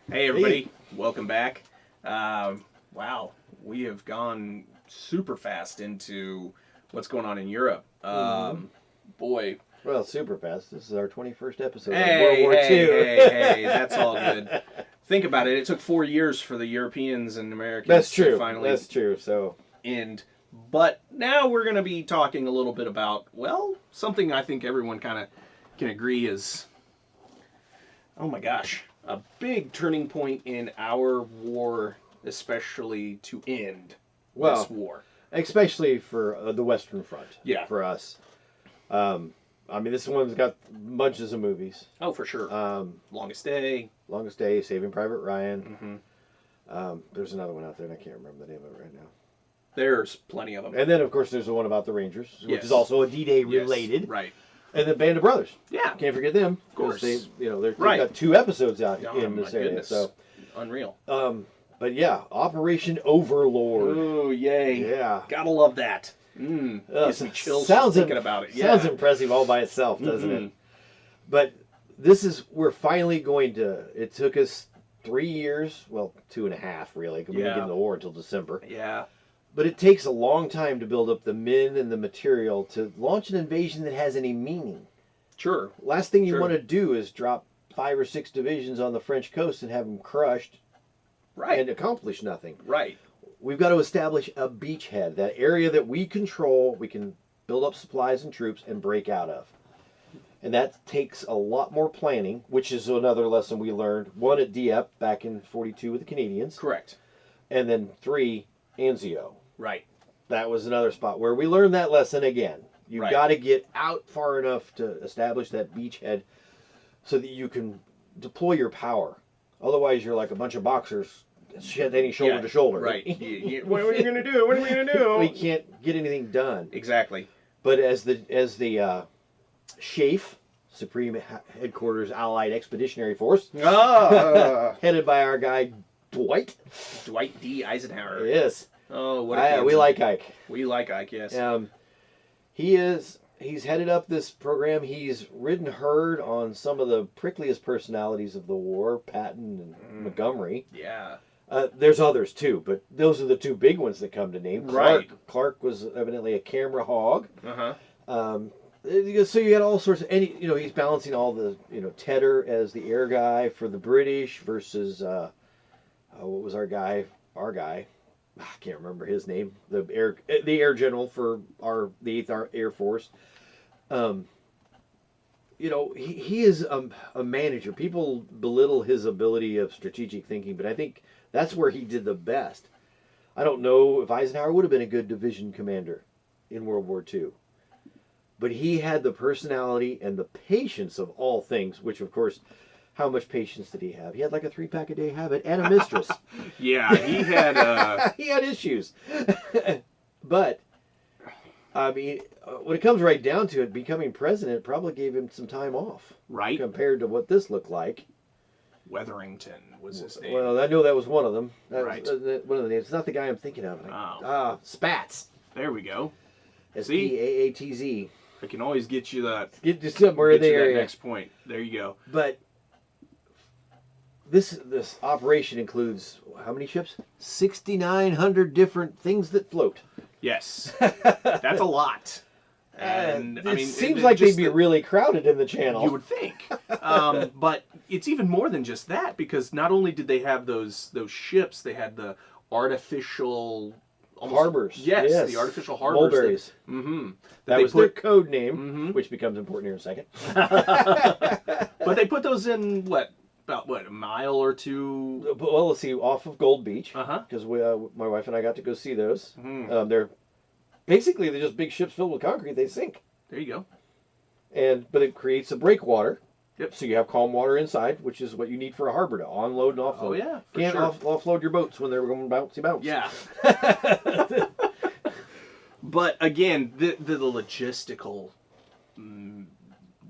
Hey everybody, welcome back. Wow, we have gone super fast into what's going on in Europe. Boy, Well, super fast. This is our 21st episode of hey, World War II. hey, that's all good. Think about it. It took 4 years for the Europeans and Americans That's to true. finally That's true. So, end. But now we're going to be talking a little bit about, well, something I think everyone kind of can agree is, oh my gosh, a big turning point in our war, especially to end this war. especially for the Western Front. Yeah. For us. I mean, this one's got bunches of movies. Oh, for sure. Longest Day. Longest Day, Saving Private Ryan. Mm-hmm. There's another one out there, and I can't remember the name of it right now. There's plenty of them. And then, of course, there's the one about the Rangers, which Yes. is also a D-Day related. Yes, right. And the Band of Brothers. Yeah. Can't forget them. Of course. They've Right. got 2 episodes out Oh, in this my area. goodness. So, Unreal. but yeah, Operation Overlord. Oh, yay. Yeah. Gotta love that. Gives me chills just thinking about it. Sounds Yeah. impressive all by itself, doesn't Mhm. it? But we're finally going to, it took us 3 years, well, 2.5 really, because we didn't get in the war until December. Yeah. But it takes a long time to build up the men and the material to launch an invasion that has any meaning. Sure. Last thing you Sure. want to do is drop 5 or 6 divisions on the French coast and have them crushed Right. and accomplish nothing. Right. We've got to establish a beachhead, that area that we control, we can build up supplies and troops and break out of. And that takes a lot more planning, which is another lesson we learned. 1 at Dieppe back in 42 with the Canadians. Correct. And then 3, Anzio. Right. That was another spot where we learned that lesson again. You've Right. got to get out far enough to establish that beachhead so that you can deploy your power. Otherwise, you're like a bunch of boxers standing shoulder to shoulder. Right. What are we going to do? What are we going to do? We can't get anything done. Exactly. But as the SHAEF, Supreme Headquarters Allied Expeditionary Force, headed by our guy Dwight. Dwight D. Eisenhower. Yes. Oh, what a We like Ike. We like Ike, yes. He's headed up this program. He's ridden herd on some of the prickliest personalities of the war, Patton and Montgomery. Yeah. There's others too, but those are the 2 big ones that come to name. Right. Clark was evidently a camera hog. Uh-huh. So you had all sorts of, he's balancing all the, Tedder as the air guy for the British versus, what was our guy? I can't remember his name. The air general for the 8th Air Force. He is a manager. People belittle his ability of strategic thinking, but I think that's where he did the best. I don't know if Eisenhower would have been a good division commander in World War II. But he had the personality and the patience of all things, which, of course, how much patience did he have? He had like a 3-pack-a-day habit and a mistress. Yeah, he had... He had issues. But, I mean, when it comes right down to it, becoming president probably gave him some time off. Right. Compared to what this looked like. Weatherington was his name. Well, I know that was one of them. That Right. was, one of the names. It's not the guy I'm thinking of. Spatz. There we go. S-P-A-A-T-Z. I can always get you that. Get to somewhere in the area. That next point. There you go. But this operation includes how many ships? 6,900 different things that float. Yes, that's a lot. And it seems like they'd be really crowded in the channel. You would think, but it's even more than just that, because not only did they have those ships, they had the artificial harbors. Yes, the artificial harbors. Mulberries. That was their code name, which becomes important here in a second. But they put those in about a mile or 2? Well, let's see, off of Gold Beach, Uh-huh. because my wife and I got to go see those. They're just big ships filled with concrete. They sink. There you go. But it creates a breakwater. Yep. So you have calm water inside, which is what you need for a harbor to onload and offload. Oh yeah, Can't sure. offload your boats when they're going bouncy bounce. Yeah. But again, the logistical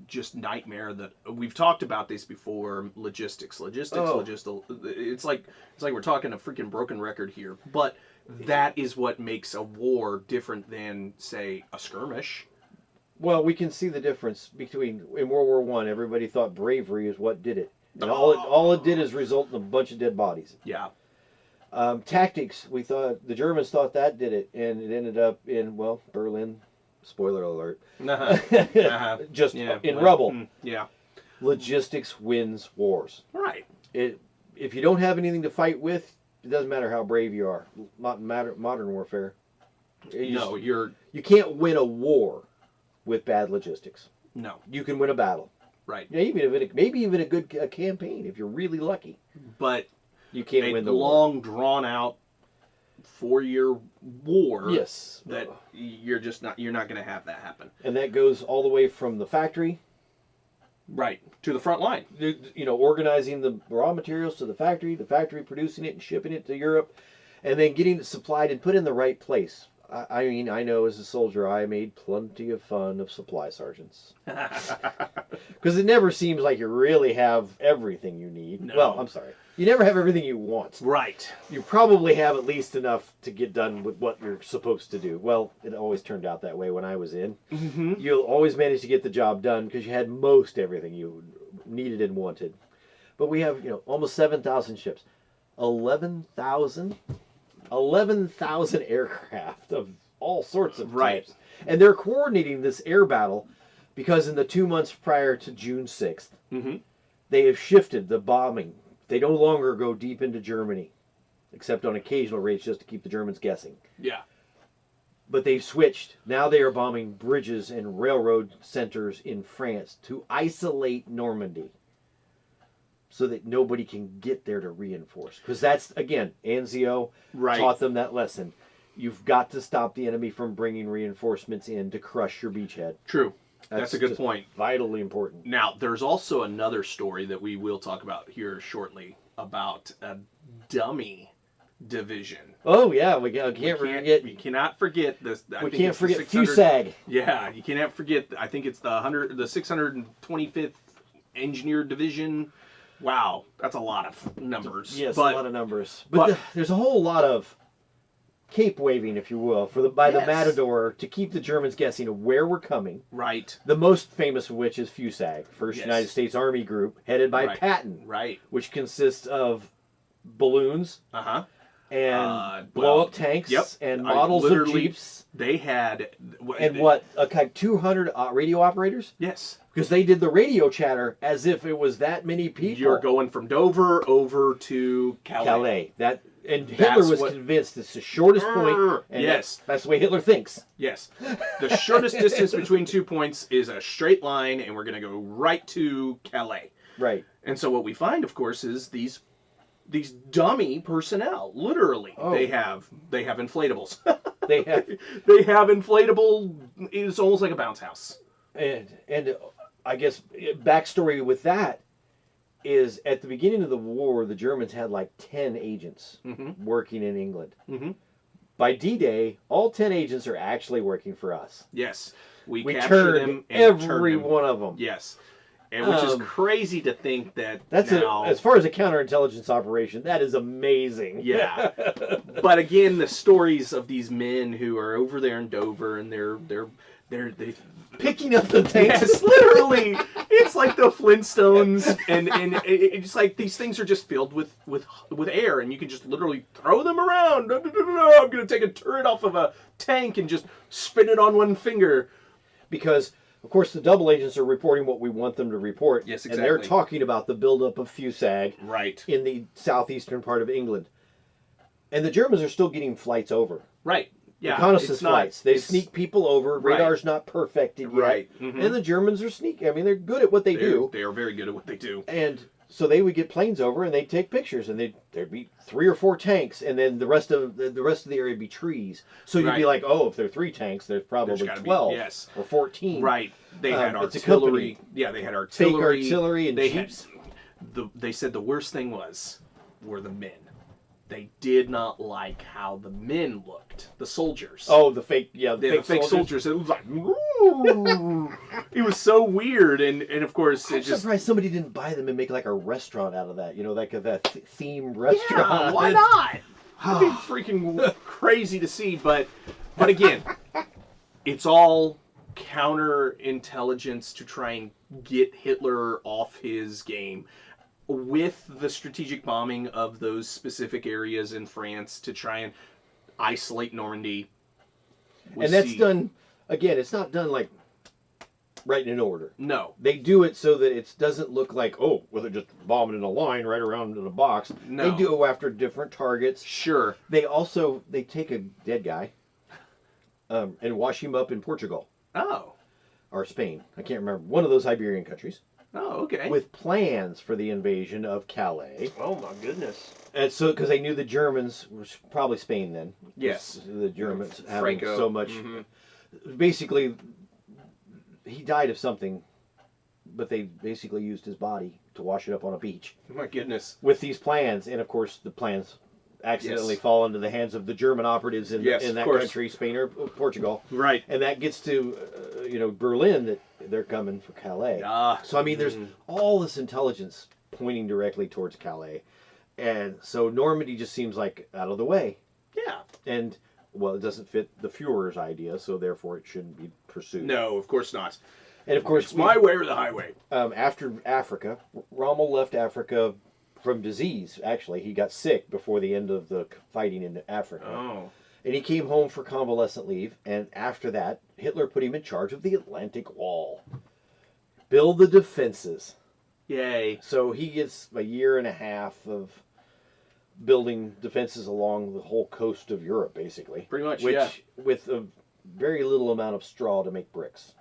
just nightmare that we've talked about this before. Logistics. It's like we're talking a freaking broken record here. But that is what makes a war different than, say, a skirmish. Well, we can see the difference between in World War I. Everybody thought bravery is what did it. And all it did is result in a bunch of dead bodies. Yeah. Tactics, we thought the Germans thought that did it, and it ended up in Berlin. Spoiler alert. Just in rubble. Yeah. Logistics wins wars. Right. If you don't have anything to fight with, it doesn't matter how brave you are. Not in modern warfare. You can't win a war with bad logistics. No. You can win a battle. Right. Yeah, maybe even a good campaign if you're really lucky. But you can't win the long drawn out 4-year war. Yes. That you're not going to have that happen. And that goes all the way from the factory. Right. To the front line. Organizing the raw materials to the factory producing it and shipping it to Europe, and then getting it supplied and put in the right place. I mean, I know as a soldier, I made plenty of fun of supply sergeants. Because it never seems like you really have everything you need. No. Well, I'm sorry. You never have everything you want. Right. You probably have at least enough to get done with what you're supposed to do. Well, it always turned out that way when I was in. Mm-hmm. You'll always manage to get the job done because you had most everything you needed and wanted. But we have, almost 7,000 ships. 11,000 aircraft of all sorts of types. And they're coordinating this air battle because in the 2 months prior to June 6th, they have shifted the bombing. They no longer go deep into Germany, except on occasional raids just to keep the Germans guessing. Yeah. But they've switched. Now they are bombing bridges and railroad centers in France to isolate Normandy so that nobody can get there to reinforce. Because that's, again, Anzio taught them that lesson. You've got to stop the enemy from bringing reinforcements in to crush your beachhead. True. That's a good point. Vitally important. Now, there's also another story that we will talk about here shortly about a dummy division. Oh, yeah. We cannot forget this. We can't forget FUSAG. Yeah, you cannot forget. I think it's the 625th Engineer Division. Wow, that's a lot of numbers. Yes, a lot of numbers. But there's a whole lot of cape waving, if you will, by the Matador to keep the Germans guessing of where we're coming. Right. The most famous of which is FUSAG, First United States Army Group, headed by Patton. Right. Which consists of balloons. And blow-up tanks and models of Jeeps. They had... And what, like 200 radio operators? Yes. Because they did the radio chatter as if it was that many people. You're going from Dover over to Calais. And Hitler was convinced it's the shortest point. And that's the way Hitler thinks. Yes. The shortest distance between 2 points is a straight line, and we're going to go right to Calais. Right. And so what we find, of course, is these dummy personnel. Literally, they have inflatables. they have inflatable. It's almost like a bounce house. And I guess backstory with that is at the beginning of the war, the Germans had like 10 agents working in England. By D-Day, all 10 agents are actually working for us. Yes, we captured them, every one of them. Yes. And which is crazy to think that as far as a counterintelligence operation, that is amazing. Yeah. But again, the stories of these men who are over there in Dover and they're picking up the tanks. Yes, literally. It's like the Flintstones, and it's like these things are just filled with air, and you can just literally throw them around. I'm going to take a turret off of a tank and just spin it on one finger. Because, of course, the double agents are reporting what we want them to report. Yes, exactly. And they're talking about the buildup of FUSAG in the southeastern part of England. And the Germans are still getting flights over. Right. Yeah, reconnaissance flights. They sneak people over. Radar's not perfected yet. Right. And the Germans are sneaky. I mean, they're good at what they do. They are very good at what they do. And so they would get planes over and they'd take pictures, and there'd be 3 or 4 tanks, and then the rest of the area would be trees. So you'd be like, oh, if there are 3 tanks, there's probably 12 or 14. Right. They had artillery. Yeah, they had artillery. Fake artillery and jeeps. They said the worst thing were the men. They did not like how the men looked, the soldiers. Oh, the fake soldiers. It was like, ooh. It was so weird, and of course, I'm surprised somebody didn't buy them and make like a restaurant out of that. Like that themed restaurant. Yeah, why not? It'd be freaking crazy to see, but again, it's all counterintelligence to try and get Hitler off his game. with the strategic bombing of those specific areas in France to try and isolate Normandy. And that's done, again, it's not done like right in order. No. They do it so that it doesn't look like, oh, well, they're just bombing in a line right around in a box. No. They do it after different targets. Sure. They take a dead guy and wash him up in Portugal. Oh. Or Spain. I can't remember. One of those Iberian countries. Oh, okay. With plans for the invasion of Calais. Oh, my goodness. And so, because they knew the Germans, was probably Spain then. Yes. The Germans having Franco. so much. Mm-hmm. Basically, he died of something, but they basically used his body to wash it up on a beach. Oh, my goodness. With these plans, and of course the plans accidentally fall into the hands of the German operatives in that country, Spain or Portugal. Right. And that gets to, Berlin, that they're coming for Calais. So, I mean, there's all this intelligence pointing directly towards Calais. And so Normandy just seems like out of the way. Yeah. And, well, it doesn't fit the Fuhrer's idea, so therefore it shouldn't be pursued. No, of course not. And, of course... It's my way or the highway. After Africa, Rommel left Africa from disease, actually. He got sick before the end of the fighting in Africa. Oh. And he came home for convalescent leave, and after that, Hitler put him in charge of the Atlantic Wall. Build the defenses. Yay. So he gets a year and a half of building defenses along the whole coast of Europe, basically. Pretty much, with a very little amount of straw to make bricks.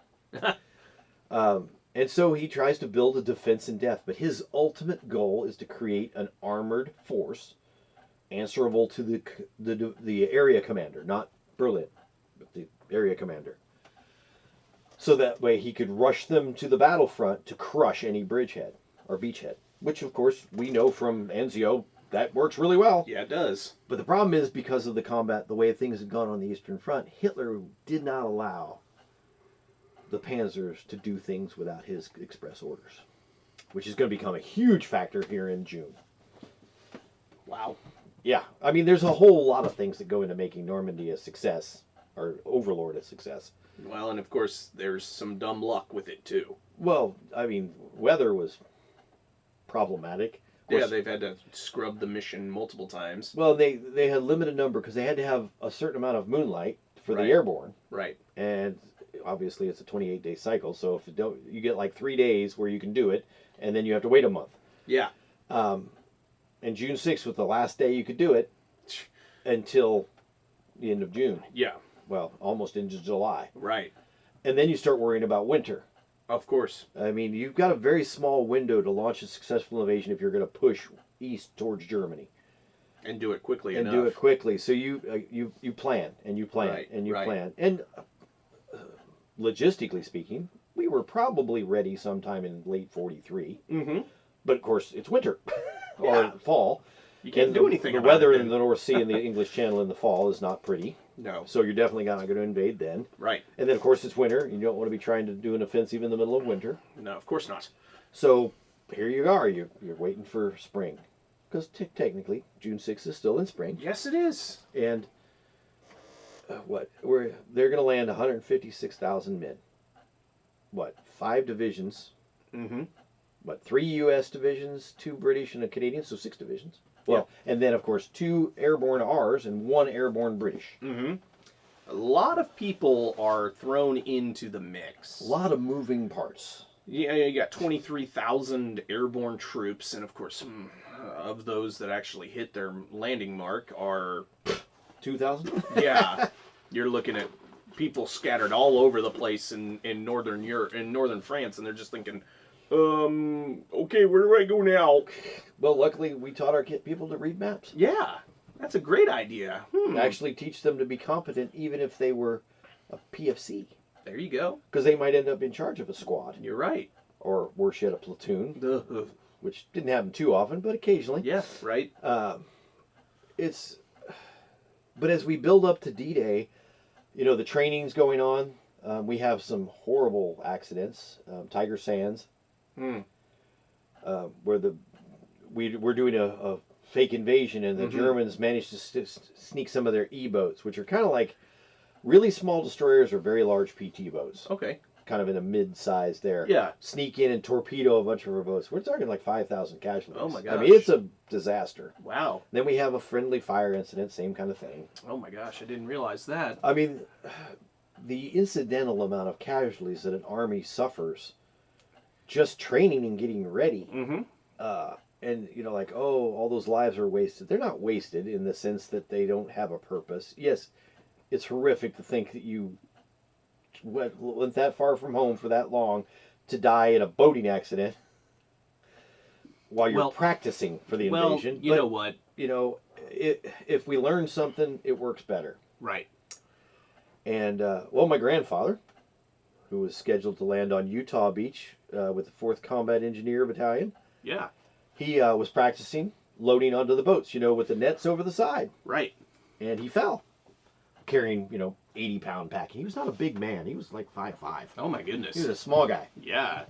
And so he tries to build a defense in depth, but his ultimate goal is to create an armored force answerable to the area commander, not Berlin, but the area commander. So that way he could rush them to the battlefront to crush any bridgehead or beachhead, which of course we know from Anzio that works really well. Yeah, it does. But the problem is, because of the combat, the way things had gone on the Eastern Front, Hitler did not allow the panzers to do things without his express orders, which is going to become a huge factor here in June. Wow. Yeah, I mean, there's a whole lot of things that go into making Normandy a success, or Overlord a success. Well, and of course, there's some dumb luck with it, too. Well, I mean, weather was problematic. Yeah, they've had to scrub the mission multiple times. Well, they had limited number because they had to have a certain amount of moonlight for the airborne. Right. And obviously it's a 28-day cycle, so if you get like 3 days where you can do it, and then you have to wait a month. Yeah. And June 6th was the last day you could do it until the end of June. Yeah. Well, almost into July. Right. And then you start worrying about winter. Of course. I mean, you've got a very small window to launch a successful invasion if you're going to push east towards Germany. And do it quickly and enough. do it quickly. So you plan, and you plan, and you plan. And logistically speaking, we were probably ready sometime in late 43. Mm-hmm. But of course, it's winter or fall. You can't do anything the about weather it in the North Sea and the English Channel in the fall is not pretty. No. So you're definitely not going to invade then. Right. And then, of course, it's winter. You don't want to be trying to do an offensive in the middle of winter. No, of course not. So here you are. You're waiting for spring. Because technically, June 6th is still in spring. Yes, it is. And they're going to land 156,000 men. 5 divisions? Mm-hmm. 3 U.S. divisions, 2 British, and a Canadian, so 6 divisions. Well, yeah. And then, of course, 2 airborne R's and 1 airborne British. Mm-hmm. A lot of people are thrown into the mix. A lot of moving parts. Yeah, you got 23,000 airborne troops, and of course, of those that actually hit their landing mark are 2,000. Yeah, you're looking at people scattered all over the place in northern Europe, in northern France, and they're just thinking, okay, where do I go now? Well, luckily we taught our people to read maps. Yeah, that's a great idea. Actually, teach them to be competent, even if they were a PFC. There you go. Because they might end up in charge of a squad. You're right. Or worse yet, a platoon. Which didn't happen too often, but occasionally. Yeah, right. But as we build up to D-Day, the training's going on. We have some horrible accidents. Tiger Sands. Where we're doing a fake invasion, and the Germans managed to sneak some of their E-boats, which are kind of like really small destroyers or very large PT boats. Okay. kind of in a mid-size there. Yeah. Sneak in and torpedo a bunch of our boats. We're talking like 5,000 casualties. Oh my gosh. I mean, it's a disaster. Wow. Then we have a friendly fire incident, same kind of thing. Oh my gosh, I didn't realize that. I mean, the incidental amount of casualties that an army suffers just training and getting ready. Mm-hmm. And, you know, like, oh, all those lives are wasted. They're not wasted in the sense that they don't have a purpose. Yes, it's horrific to think that you went that far from home for that long to die in a boating accident while you're practicing for the invasion. Well, you know what? You know, if we learn something, it works better. Right. And, well, my grandfather, who was scheduled to land on Utah Beach with the 4th Combat Engineer Battalion. Yeah. He was practicing loading onto the boats, you know, with the nets over the side. Right. And he fell, carrying, you know, 80-pound packing. He was not a big man. He was like 5'5". Oh, my goodness. He was a small guy. Yeah.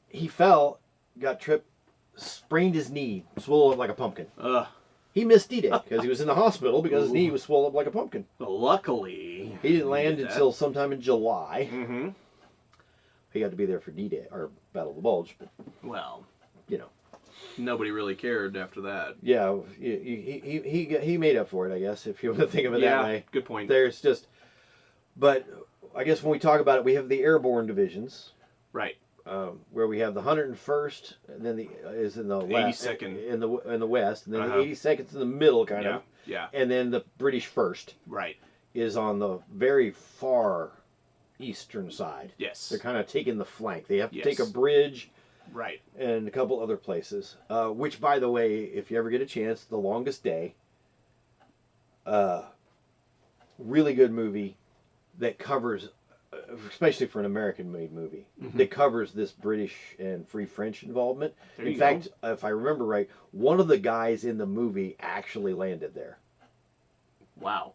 He fell, got tripped, sprained his knee, swelled up like a pumpkin. He missed D-Day because he was in the hospital because his knee was swelled up like a pumpkin. Luckily. He didn't land until sometime in July. Mm-hmm. He got to be there for D-Day, or Battle of the Bulge. But, well, you know. Nobody really cared after that. Yeah, he made up for it, I guess, if you want to think of it that way. Good point. There's just, but I guess when we talk about it, we have the airborne divisions. Right. Where we have the 101st, and then is in the west, 82nd in the west, and then the 82nd's in the middle, kind of. Yeah. And then the British 1st. Right. Is on the very far eastern side. Yes. They're kind of taking the flank. They have to take a bridge. Right. And a couple other places. Which, by the way, if you ever get a chance, The Longest Day. Really good movie that covers, especially for an American-made movie, that covers this British and Free French involvement. In fact, if I remember right, one of the guys in the movie actually landed there. Wow.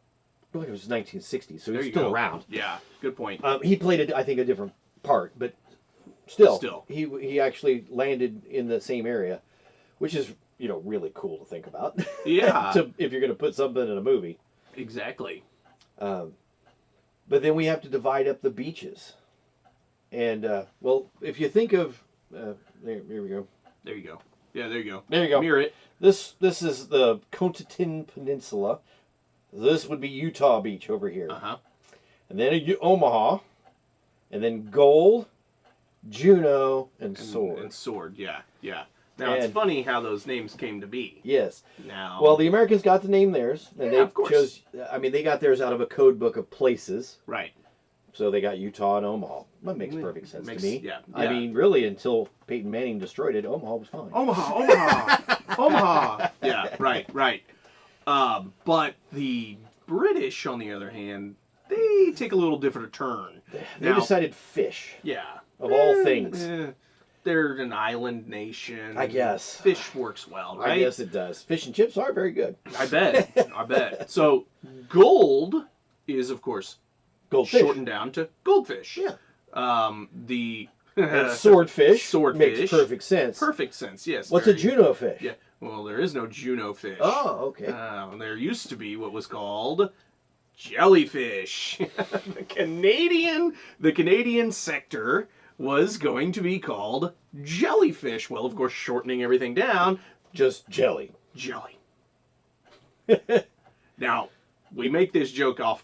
I think it was 1960, so he's still around. Yeah, good point. He played, I think, a different part, but still, he actually landed in the same area, which is, you know, really cool to think about. Yeah. If you're going to put something in a movie. Exactly. But then we have to divide up the beaches. And, well, if you think of... here we go. There you go. Yeah, there you go. There you go. Mirror it. This is the Cotentin Peninsula. This would be Utah Beach over here. And then Omaha. And then Gold, Juneau, and Sword. And Sword, yeah. Now, it's funny how those names came to be. Yes. Now, well, the Americans got to name theirs. And they of course. chose, I mean, they got theirs out of a code book of places. Right. So they got Utah and Omaha. That makes perfect sense to me. Yeah. I mean, really, until Peyton Manning destroyed it, Omaha was fine. Omaha. Yeah, right. But the British, on the other hand, they take a little different turn. They decided fish. Yeah. Of all things. They're an island nation. I guess. Fish works well, right? I guess it does. Fish and chips are very good. I bet. So, gold is, of course, goldfish. Shortened down to goldfish. Yeah. The swordfish. Makes perfect sense. Perfect sense, yes. What's a Juneau fish? Yeah. Well, there is no Juneau fish. Oh, okay. There used to be what was called jellyfish. The Canadian sector was going to be called jellyfish. Well, of course, shortening everything down, just jelly. Now, we make this joke off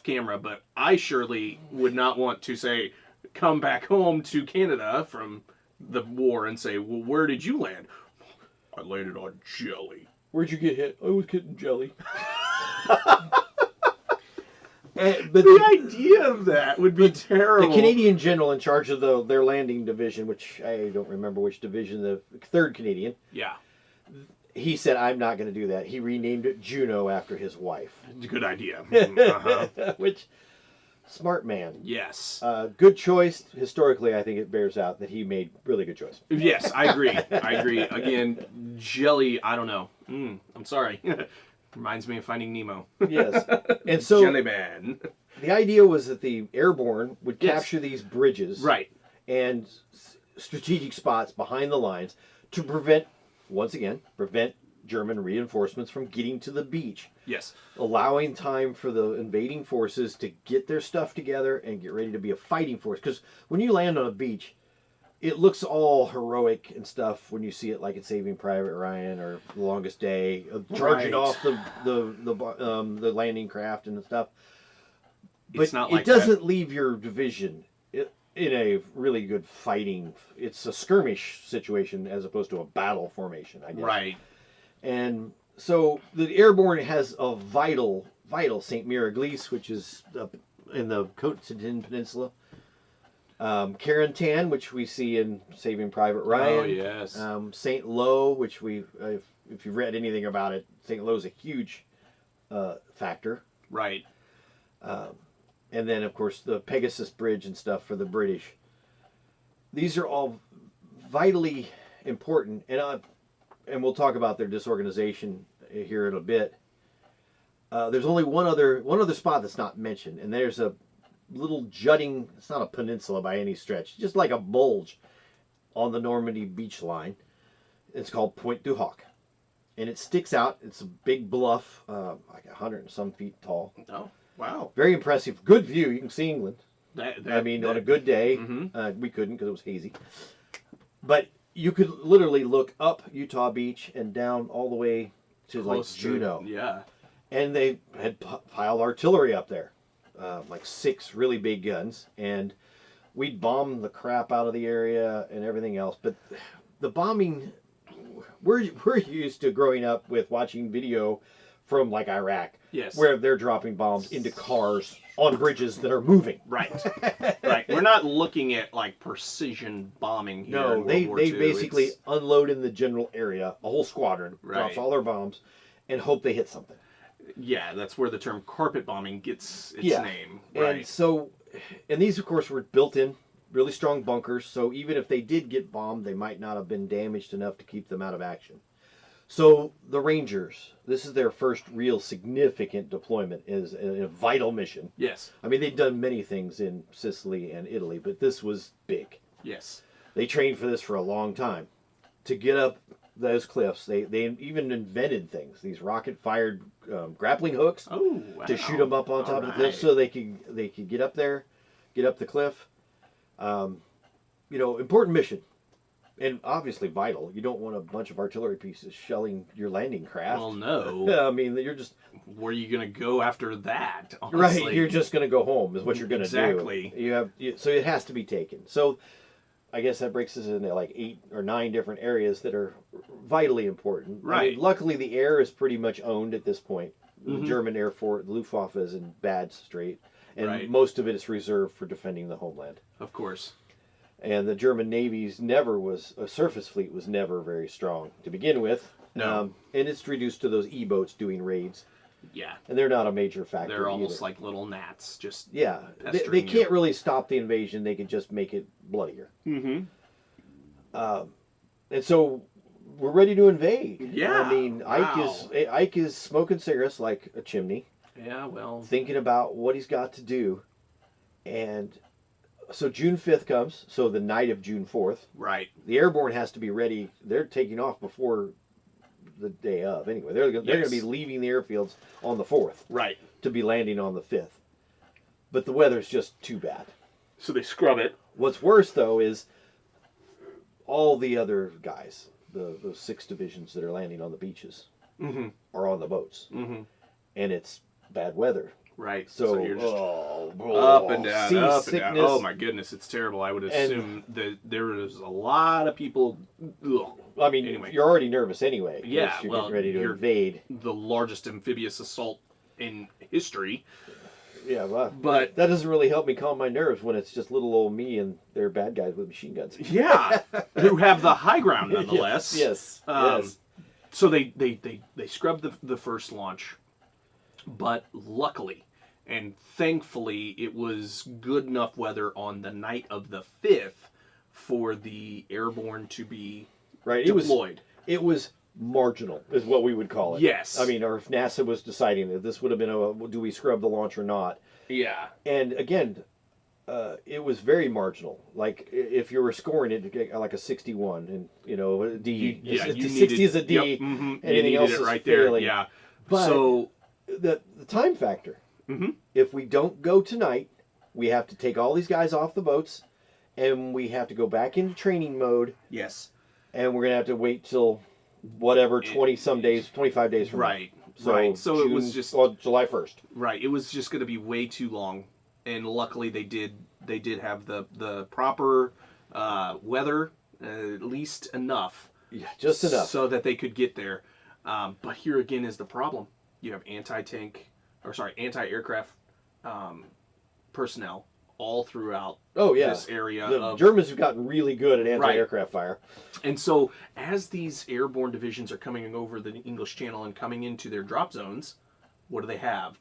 camera, but I surely would not want to say, come back home to Canada from the war and say, well, where did you land? I landed on jelly. Where'd you get hit? I was getting jelly. But the idea of that would be terrible. The Canadian general in charge of their landing division, which I don't remember which division, the 3rd Canadian. Yeah. He said, I'm not going to do that. He renamed it Juneau after his wife. Good idea. Which, smart man. Yes. Good choice. Historically, I think it bears out that he made really good choice. Yes, I agree. Again, jelly, I don't know. I'm sorry. Reminds me of Finding Nemo. Yes. And so, Jelly Man. The idea was that the airborne would capture these bridges. Right. And strategic spots behind the lines to prevent German reinforcements from getting to the beach, Yes. allowing time for the invading forces to get their stuff together and get ready to be a fighting force. Because when you land on a beach, it looks all heroic and stuff when you see it, like in Saving Private Ryan or The Longest Day, charging Right. off the landing craft and stuff. But It's not like it doesn't leave your division in a really good fighting. It's a skirmish situation as opposed to a battle formation, I guess. Right. And so the airborne has a vital St. Miraglisse, which is up in the Cotentin Peninsula. Carentan, which we see in Saving Private Ryan. Oh, yes. St. Lo, which if you've read anything about it, St. Lo is a huge factor. Right. And then, of course, the Pegasus Bridge and stuff for the British. These are all vitally important, and we'll talk about their disorganization here in a bit. There's only one other spot that's not mentioned, and there's a little jutting. It's not a peninsula by any stretch, just like a bulge on the Normandy beach line. It's called Point du Hoc, and it sticks out. It's a big bluff, like 100 and some feet tall. Oh, wow. Very impressive. Good view. You can see England. On a good day, we couldn't because it was hazy. But you could literally look up Utah Beach and down all the way to like Juneau. Yeah. And they had piled artillery up there, like 6 really big guns, and we'd bomb the crap out of the area and everything else. But the bombing, we're used to growing up with watching video from like Iraq, yes, where they're dropping bombs into cars on bridges that are moving. Right. Right. We're not looking at like precision bombing here. No, in World they War II. basically unload in the general area, a whole squadron, Right. drops all their bombs, and hope they hit something. Yeah, that's where the term carpet bombing gets its name. And Right. so, and these, of course, were built in really strong bunkers, so even if they did get bombed, they might not have been damaged enough to keep them out of action. So the Rangers, this is their first real significant deployment, is a vital mission. Yes. I mean, they'd done many things in Sicily and Italy, but this was big. Yes. They trained for this for a long time. To get up those cliffs, they even invented things, these rocket-fired grappling hooks Oh, wow. to shoot them up on top of the cliff so they could get up there, get up the cliff. Important mission. And obviously vital. You don't want a bunch of artillery pieces shelling your landing craft. Well, no. I mean, you're just... Where are you going to go after that? Honestly? Right, you're just going to go home is what you're going to do. Exactly. So it has to be taken. So I guess that breaks us into like 8 or 9 different areas that are vitally important. Right. I mean, luckily, the air is pretty much owned at this point. Mm-hmm. The German Air Force, the Luftwaffe, is in bad strait. And Right. most of it is reserved for defending the homeland. Of course. And the German Navy's surface fleet was never very strong to begin with. No. And it's reduced to those E-boats doing raids. Yeah. And they're not a major factor They're almost either. like little gnats. Just Yeah. They pestering can't you. really stop the invasion. They can just make it bloodier. Mm-hmm. And so we're ready to invade. Yeah. I mean, Ike is smoking cigarettes like a chimney, Yeah, well. thinking about what he's got to do. And so June 5th comes, so the night of June 4th. Right. The airborne has to be ready. They're taking off before the day of. Anyway, they're going to be leaving the airfields on the 4th. Right. To be landing on the 5th. But the weather's just too bad. So they scrub it. What's worse, though, is all the other guys, those 6 divisions that are landing on the beaches, Mm-hmm. are on the boats. Mm-hmm. And it's bad weather. Right. So, you're just up and down, sea up sickness. and down. Oh my goodness, it's terrible. I would assume that there is a lot of people. Ugh. I mean, Anyway. you're already nervous anyway. 'cause Yeah, you're well, getting ready to you're- invade. The largest amphibious assault in history. Yeah, well, But that doesn't really help me calm my nerves when it's just little old me and they're bad guys with machine guns. yeah, who have the high ground nonetheless. Yes. So they scrubbed the first launch, but luckily and thankfully it was good enough weather on the night of the 5th for the airborne to be Right. deployed. It was marginal, is what we would call it. Yes. I mean, or if NASA was deciding that this would have been do we scrub the launch or not? Yeah. And again, it was very marginal. Like if you were scoring it like a 61, and a D, you 60 is a D. Yep, mm-hmm. Anything else is right failing. there. Yeah. But so the time factor. Mm-hmm. If we don't go tonight, we have to take all these guys off the boats, and we have to go back into training mode. Yes. And we're gonna have to wait till whatever 20-some days, 25 days from right. now. Right. So June, it was just July 1st. Right. It was just going to be way too long, and luckily they did have the proper weather, at least enough. Yeah, just enough so that they could get there. But here again is the problem: you have anti-aircraft personnel all throughout this area. The Germans have gotten really good at anti-aircraft fire. And so as these airborne divisions are coming over the English Channel and coming into their drop zones, what do they have?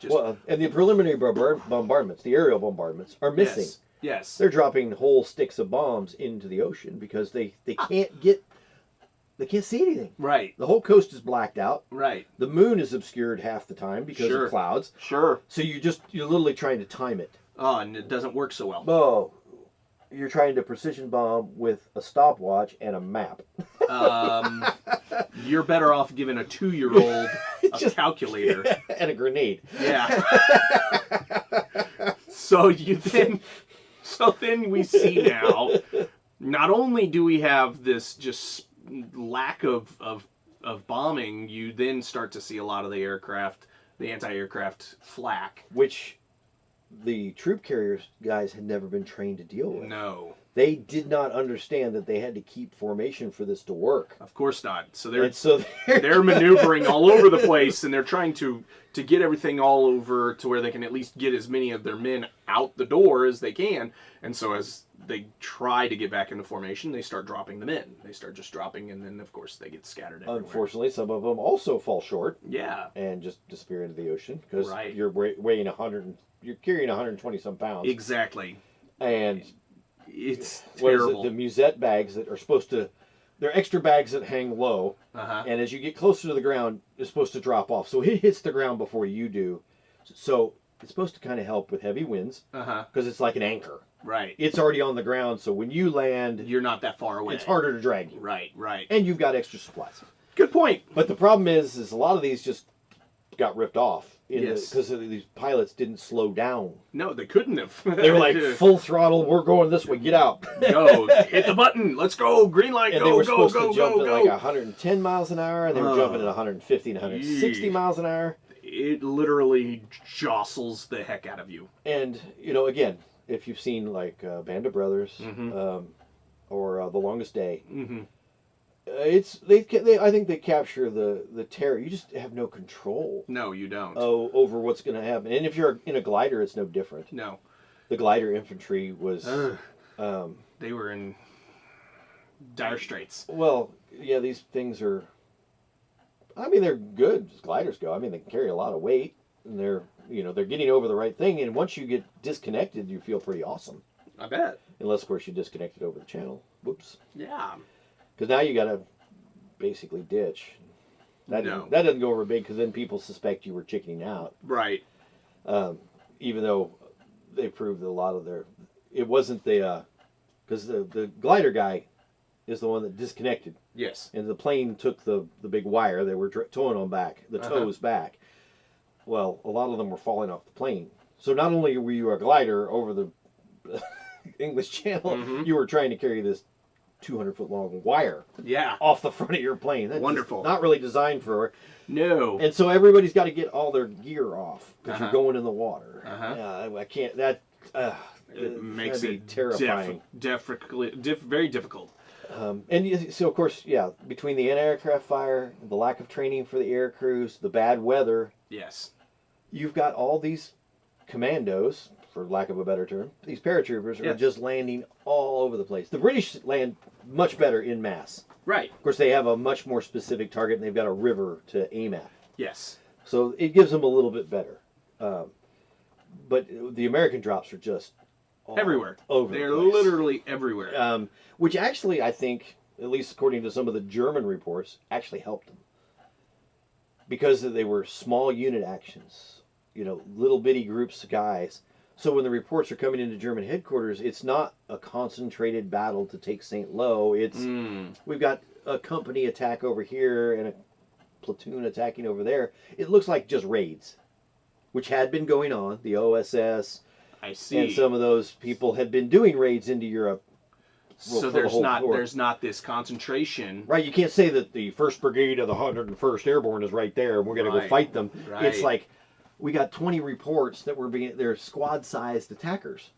And the preliminary bombardments, the aerial bombardments, are missing. Yes. They're dropping whole sticks of bombs into the ocean because they can't get... They can't see anything. Right. The whole coast is blacked out. Right. The moon is obscured half the time because of clouds. Sure. So you're literally trying to time it. Oh, and it doesn't work so well. Oh, you're trying to precision bomb with a stopwatch and a map. You're better off giving a 2-year-old a calculator and a grenade. Yeah. So then we see now. Not only do we have this just lack of bombing, you then start to see a lot of the anti-aircraft flak, which the troop carriers guys had never been trained to deal with. No. They did not understand that they had to keep formation for this to work. Of course not. So they're maneuvering all over the place, and they're trying to get everything all over to where they can at least get as many of their men out the door as they can. And so as they try to get back into formation, they start dropping them in. They start just dropping, and then of course they get scattered everywhere. Unfortunately, some of them also fall short. Yeah. And just disappear into the ocean because you're weighing 100. You're carrying 120 some pounds. Exactly. And it's terrible. The musette bags that are supposed to, they're extra bags that hang low, and as you get closer to the ground, it's supposed to drop off. So it hits the ground before you do. So it's supposed to kind of help with heavy winds because it's like an anchor. Right. It's already on the ground, so when you land, you're not that far away. It's harder to drag you. Right. And you've got extra supplies. Good point. But the problem is a lot of these just got ripped off. Because these pilots didn't slow down. No, they couldn't have. They were like, full throttle, we're going this way, get out. Go, hit the button, let's go, green light, and go, they were go, supposed go, to jump go, at like 110 miles an hour, and they were jumping at 150 and 160 miles an hour. It literally jostles the heck out of you. And, again, if you've seen like Band of Brothers or The Longest Day, I think they capture the terror. You just have no control. No, you don't. Over what's going to happen. And if you're in a glider, it's no different. No. The glider infantry was... they were in dire straits. Well, yeah, these things are... I mean, they're good as gliders go. I mean, they can carry a lot of weight, and they're getting over the right thing. And once you get disconnected, you feel pretty awesome. I bet. Unless, of course, you disconnected over the channel. Whoops. Yeah. Because now you got to basically ditch. That doesn't go over big because then people suspect you were chickening out. Right. Even though they proved that a lot of their... It wasn't the... Because the glider guy is the one that disconnected. Yes. And the plane took the big wire. They were towing them back. The tows back. Well, a lot of them were falling off the plane. So not only were you a glider over the English Channel, you were trying to carry this 200-foot long wire off the front of your plane. That's wonderful. Not really designed for... No. And so everybody's got to get all their gear off because you're going in the water. I can't... It makes it terrifying. Very difficult. So, of course, between the anti-aircraft fire, the lack of training for the air crews, the bad weather... Yes. You've got all these commandos, for lack of a better term, these paratroopers are just landing all over the place. The British land much better in mass. Right. Of course, they have a much more specific target, and they've got a river to aim at. Yes. So it gives them a little bit better. But the American drops are just everywhere. They're literally everywhere. Which actually, I think, at least according to some of the German reports, actually helped them. Because they were small unit actions. Little bitty groups of guys. So when the reports are coming into German headquarters, it's not a concentrated battle to take St. Lo. It's we've got a company attack over here and a platoon attacking over there. It looks like just raids, which had been going on. The OSS, I see, and some of those people had been doing raids into Europe. So there's not this concentration. Right, you can't say that the 1st Brigade of the 101st Airborne is right there and we're going to go fight them. Right. It's like we got 20 reports that they're squad-sized attackers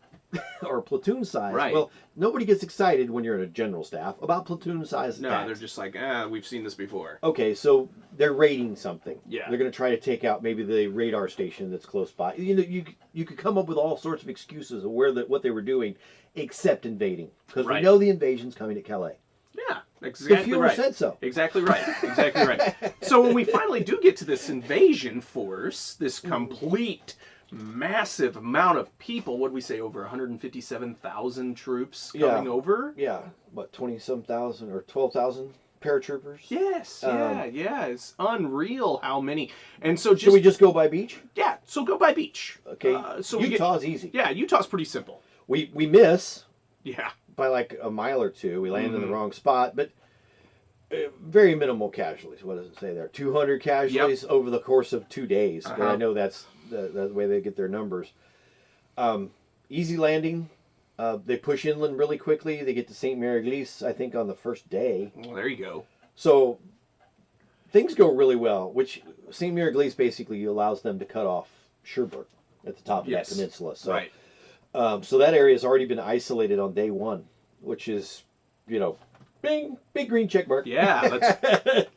or platoon-sized. Right. Well, nobody gets excited when you're in a general staff about platoon-sized attacks. No, they're just like, we've seen this before. Okay, so they're raiding something. Yeah. They're going to try to take out maybe the radar station that's close by. You know, you could come up with all sorts of excuses of what they were doing, except invading, because we know the invasion's coming to Calais. Yeah, exactly right. said so. Exactly right. Exactly right. So when we finally do get to this invasion force, this complete massive amount of people, what did we say, over 157,000 troops coming over? Yeah, what, 20-some thousand or 12,000 paratroopers? Yes, yeah, it's unreal how many. And so should we just go by beach? Yeah, so go by beach. Okay, so Utah's easy. Yeah, Utah's pretty simple. We miss. Yeah. By like a mile or two. We land in the wrong spot, but very minimal casualties. What does it say there? 200 casualties over the course of 2 days. I know that's the way they get their numbers. Easy landing. They push inland really quickly. They get to St. Mary-Église, I think, on the first day. Well, there you go. So things go really well, which St. Mary-Église basically allows them to cut off Cherbourg at the top of that peninsula. So, right. So that area has already been isolated on day one, which is, bing, big green check mark. Yeah,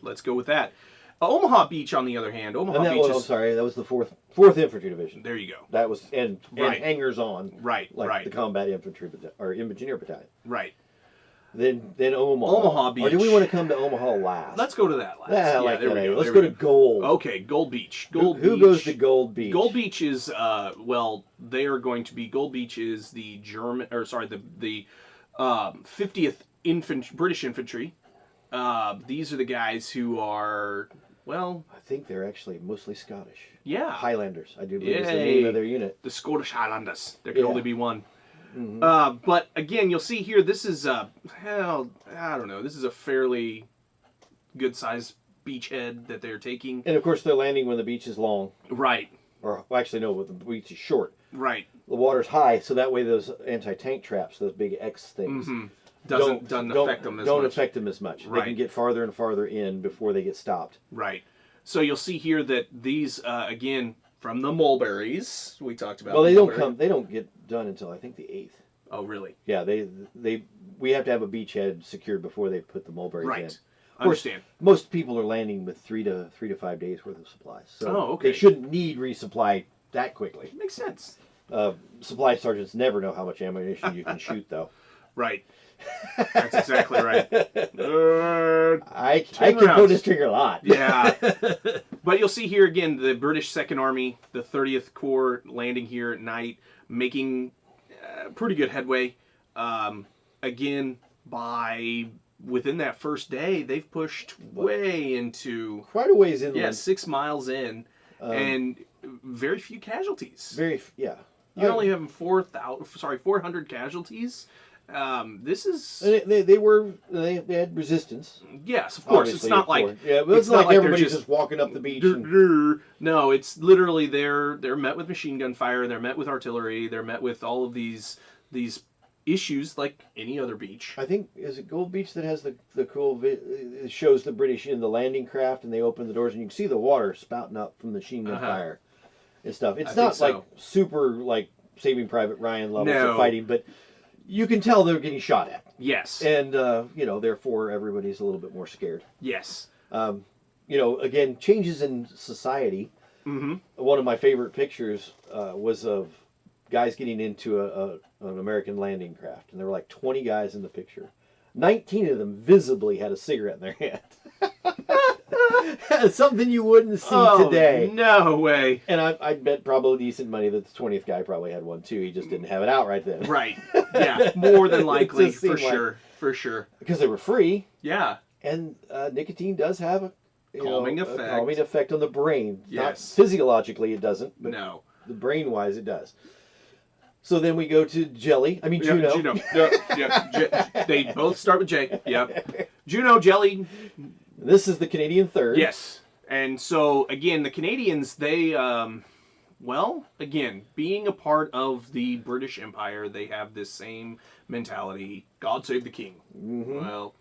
let's go with that. Omaha Beach, on the other hand, Beach I'm sorry, that was the fourth Infantry Division. There you go. That was and hangers on, right? The Combat Infantry or Engineer Battalion. Right. Then Omaha Beach. Or do we want to come to Omaha last? Let's go to that last. Yeah, like that. Let's go to Gold. Okay, Gold Beach. Who goes to Gold Beach? Gold Beach is they are going to be Gold Beach is the the 50th British Infantry. These are the guys who are I think they're actually mostly Scottish. Yeah. Highlanders. I do believe is the name of their unit. The Scottish Highlanders. There can only be one. Mm-hmm. But again, you'll see here, this is I don't know. This is a fairly good-sized beachhead that they're taking. And of course, they're landing when the beach is long. Right. Or actually, no, when the beach is short. Right. The water's high, so that way those anti-tank traps, those big X things, doesn't affect them as much. Don't affect them as much. Right. They can get farther and farther in before they get stopped. Right. So you'll see here that these again from the mulberries we talked about. Well, they don't get done until I think the 8th. Oh, really? Yeah, we have to have a beachhead secured before they put the mulberries in. Right. I understand. Most people are landing with 3 to 5 days worth of supplies, so okay. They shouldn't need resupply that quickly. Makes sense. Supply sergeants never know how much ammunition you can shoot, though. Right. That's exactly right. I can pull this trigger a lot. Yeah. But you'll see here again the British Second Army, the 30th Corps landing here at night, making pretty good headway. Again, within that first day, they've pushed way into quite a ways inland. Yeah, 6 miles in, and very few casualties. You only have 400 casualties. This is they had resistance. Yes, of course. It's not like it's not like everybody's just walking up the beach. No, it's literally they're met with machine gun fire. They're met with artillery. They're met with all of these issues like any other beach. I think is it Gold Beach that has the cool it shows the British in the landing craft and they open the doors and you can see the water spouting up from the machine gun fire and stuff. It's not like super like Saving Private Ryan levels of fighting, but you can tell they're getting shot at. Yes. And, therefore everybody's a little bit more scared. Yes. Again, changes in society. Mm-hmm. One of my favorite pictures was of guys getting into an American landing craft. And there were like 20 guys in the picture. 19 of them visibly had a cigarette in their hand. Something you wouldn't see today. No way. And I bet probably decent money that the 20th guy probably had one too. He just didn't have it out right then. Right. Yeah. More than likely. For sure. For sure. Because they were free. Yeah. And nicotine does have a calming effect on the brain. Yes. Not physiologically it doesn't. But no. The brain-wise it does. So then we go to Jelly. I mean, Juno. Juno. They both start with J. Yep. Juno, Jelly. This is the Canadian third. Yes. And so, again, the Canadians, they, well, again, being a part of the British Empire, they have this same mentality. God save the king. Mm-hmm. Well,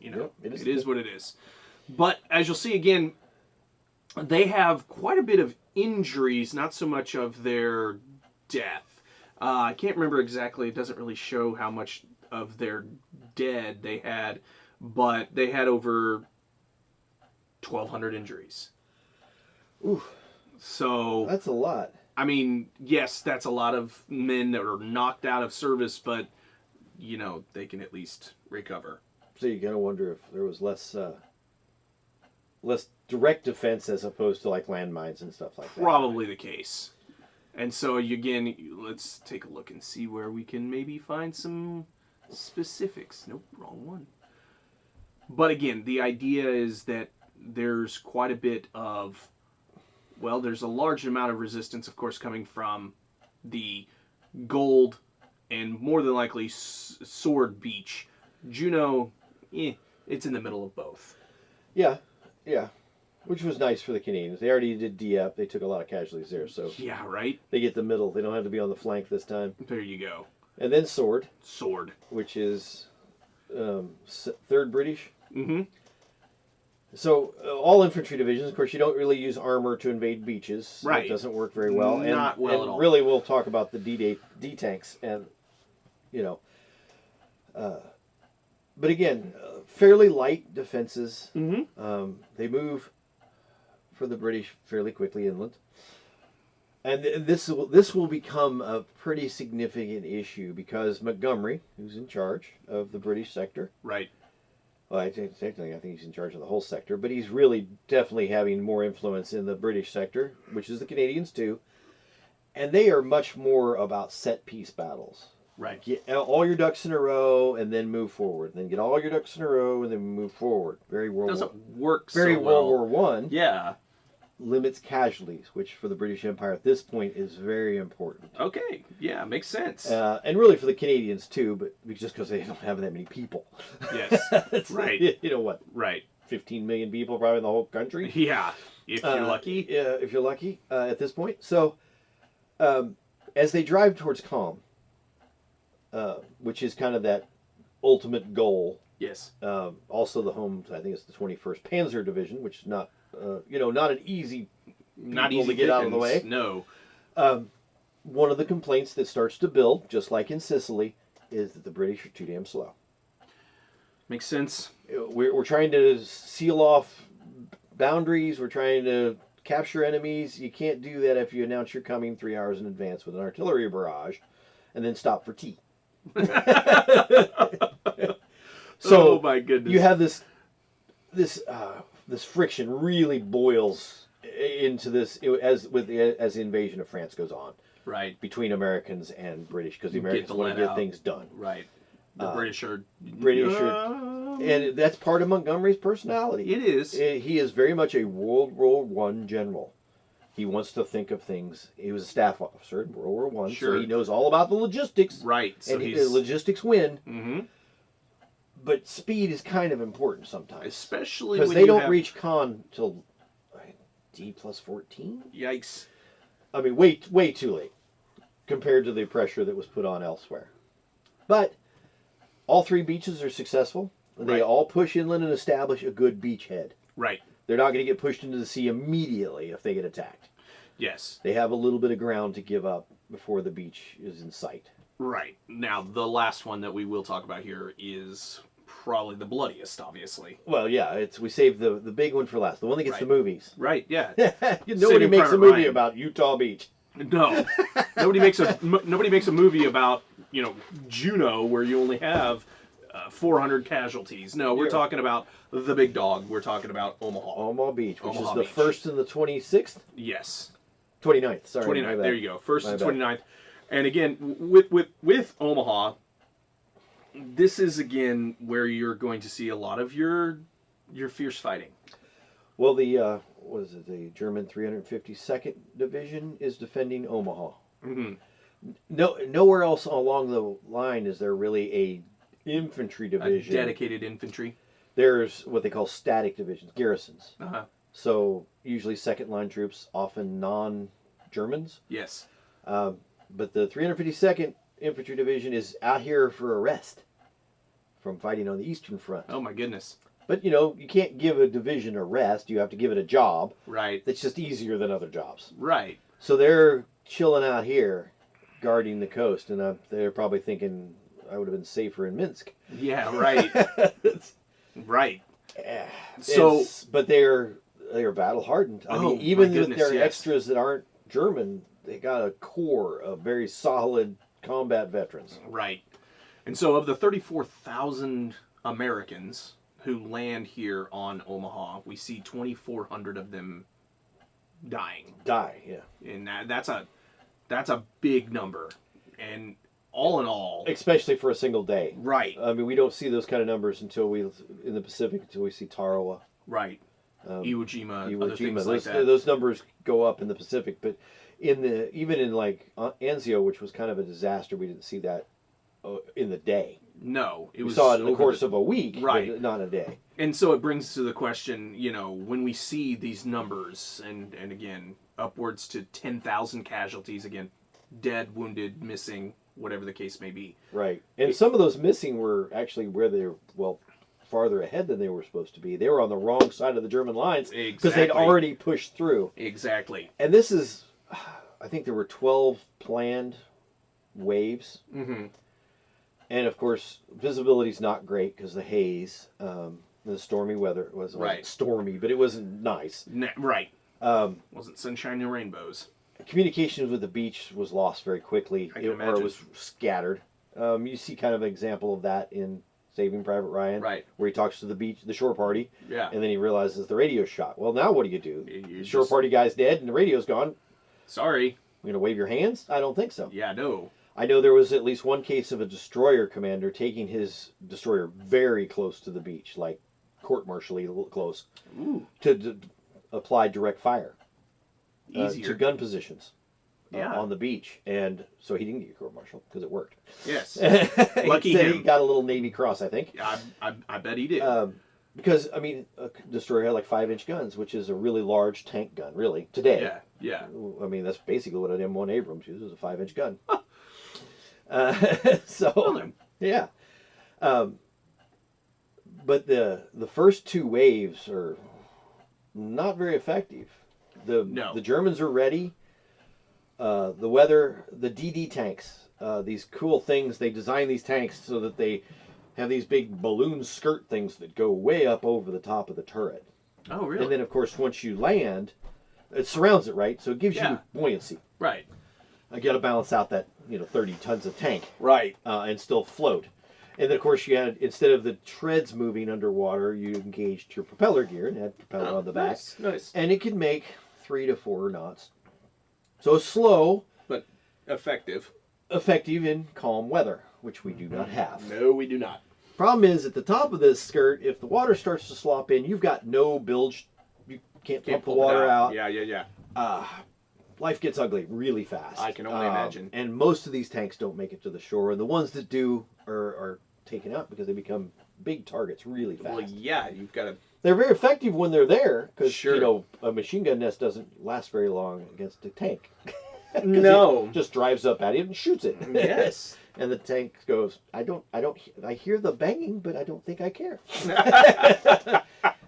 you know, Yep, it is what it is. But as you'll see, again, they have quite a bit of injuries, not so much of their death. I can't remember exactly. It doesn't really show how much of their dead they had, but they had over 1,200 injuries. Oof. So That's a lot. I mean, yes, that's a lot of men that are knocked out of service, but you know, they can at least recover. So you gotta wonder if there was less direct defense as opposed to like landmines and stuff like that. Probably the case. And so again, let's take a look and see where we can maybe find some specifics. Nope, wrong one. But again, the idea is that there's quite a bit of, well, there's a large amount of resistance, of course, coming from the gold and more than likely sword beach. Juno, it's in the middle of both. Yeah. Which was nice for the Canadians. They already did Dieppe. They took a lot of casualties there, so Yeah, right? they get the middle. They don't have to be on the flank this time. There you go. And then Sword, Sword. which is third British. Mm-hmm. So all infantry divisions, of course, you don't really use armor to invade beaches. Right. It doesn't work very well. Not well and at all. Really, we'll talk about the D tanks and, you know. But again, fairly light defenses. Mm-hmm. They move for the British fairly quickly inland. And this will become a pretty significant issue because Montgomery, who's in charge of the British sector, Right. well, technically I think he's in charge of the whole sector, but he's really definitely having more influence in the British sector, which is the Canadians too. And they are much more about set piece battles. Right. Get all your ducks in a row and then move forward. Then get all your ducks in a row and then move forward. Very Doesn't work Very so World well. War One. Yeah. Limits casualties, which for the British Empire at this point is very important. Okay. Yeah, makes sense. And really for the Canadians too, but just because they don't have that many people. Yes. Right. You know what? Right. 15 million people probably in the whole country. Yeah. If you're lucky. Yeah, if you're lucky at this point. So, as they drive towards Caen, which is kind of that ultimate goal. Yes. Also the home, I think it's the 21st Panzer Division, which is not, not an easy, Not easy to get out of the way. No. One of the complaints that starts to build, just like in Sicily, is that the British are too damn slow. Makes sense. We're trying to seal off boundaries. We're trying to capture enemies. You can't do that if you announce you're coming 3 hours in advance with an artillery barrage and then stop for tea. So oh my goodness. you have this friction really boils into this as the invasion of France goes on. Right. Between Americans and British, because the Americans want to get things done. Right. The British are... And that's part of Montgomery's personality. It is. He is very much a World War I general. He wants to think of things. He was a staff officer in World War I, Sure. so he knows all about the logistics. Right. So And logistics win. Mm-hmm. But speed is kind of important sometimes. Especially because when they you don't have... reach Caen till D+14. Yikes. I mean, way too late compared to the pressure that was put on elsewhere. But all three beaches are successful. They Right. all push inland and establish a good beachhead. Right. They're not going to get pushed into the sea immediately if they get attacked. Yes. They have a little bit of ground to give up before the beach is in sight. Right. Now, the last one that we will talk about here is probably the bloodiest, obviously. Well, yeah, we saved the big one for last. The one that gets the movies. Right, yeah. Nobody makes a movie about Utah Beach. No. Nobody makes a movie about, Juno where you only have 400 casualties. No, we're talking about the big dog. We're talking about Omaha. Omaha Beach, which Omaha is the Beach. 1st and the 26th? Yes. 29th, sorry. 29th, there you go. 1st and My bad. 29th. And again, with Omaha, this is again where you're going to see a lot of your fierce fighting. Well, the the German 352nd Division is defending Omaha. Mm-hmm. No, nowhere else along the line is there really a infantry division. A dedicated infantry. There's what they call static divisions, garrisons. Uh-huh. So usually second line troops, often non-Germans. Yes. But the 352nd Infantry Division is out here for a rest from fighting on the Eastern Front. Oh my goodness. But you can't give a division a rest. You have to give it a job. Right. That's just easier than other jobs. Right. So they're chilling out here, guarding the coast, and they're probably thinking I would have been safer in Minsk. Yeah. Right. Right. But they're battle hardened. I mean, even with their extras that aren't German, they got a core of very solid combat veterans. Right. And so of the 34,000 Americans who land here on Omaha, we see 2,400 of them dying. Yeah. And that's a big number. And all in all, especially for a single day. Right. I mean, we don't see those kind of numbers in the Pacific until we see Tarawa. Right. Iwo Jima, other things those, like that. Those numbers go up in the Pacific, but even in like Anzio, which was kind of a disaster, we didn't see that in the day. No, we saw it in the course of a week, right? But not a day. And so it brings to the question, when we see these numbers, and again, upwards to 10,000 casualties, again, dead, wounded, missing, whatever the case may be. Right, and some of those missing were actually where they were farther ahead than they were supposed to be. They were on the wrong side of the German lines because they'd already pushed through. Exactly. And this is, I think there were 12 planned waves. Mm-hmm. And of course, visibility's not great because the haze, the stormy weather wasn't stormy, but it wasn't nice. Right. Wasn't sunshine and rainbows. Communications with the beach was lost very quickly, or it was scattered. You see kind of an example of that in Saving Private Ryan, right? Where he talks to the shore party, yeah, and then he realizes the radio's shot. Well, now what do? The shore party guy's dead, and the radio's gone. Sorry, you're gonna wave your hands? I don't think so. Yeah, no. I know there was at least one case of a destroyer commander taking his destroyer very close to the beach, like court-martially close, to apply direct fire to gun positions on the beach. And so he didn't get court-martial because it worked. Yes. Lucky him. He got a little Navy Cross, I think. I bet he did. Because, I mean, a destroyer had like 5-inch guns, which is a really large tank gun, really, today. Yeah, yeah. I mean, that's basically what an M1 Abrams uses, a 5-inch gun. Yeah. But the first two waves are not very effective. The Germans are ready. The DD tanks, these cool things, they design these tanks so that they have these big balloon skirt things that go way up over the top of the turret. Oh, really? And then, of course, once you land, it surrounds it, right? So it gives you buoyancy. Right. I got to balance out that 30 tons of tank, right, and still float. And then, of course, you had, instead of the treads moving underwater, you engaged your propeller gear and had propeller on the back. Nice. And it could make 3 to 4 knots. So slow, but effective. Effective in calm weather, which we do not have. No, we do not. Problem is, at the top of this skirt, if the water starts to slop in, you've got no bilge. You can't pump the water out. Yeah. Life gets ugly really fast. I can only imagine. And most of these tanks don't make it to the shore, and the ones that do are taken out because they become big targets really fast. Well, yeah, you've got to. They're very effective when they're there because a machine gun nest doesn't last very long against a tank. No, it just drives up at it and shoots it. Yes, and the tank goes, I hear the banging, but I don't think I care.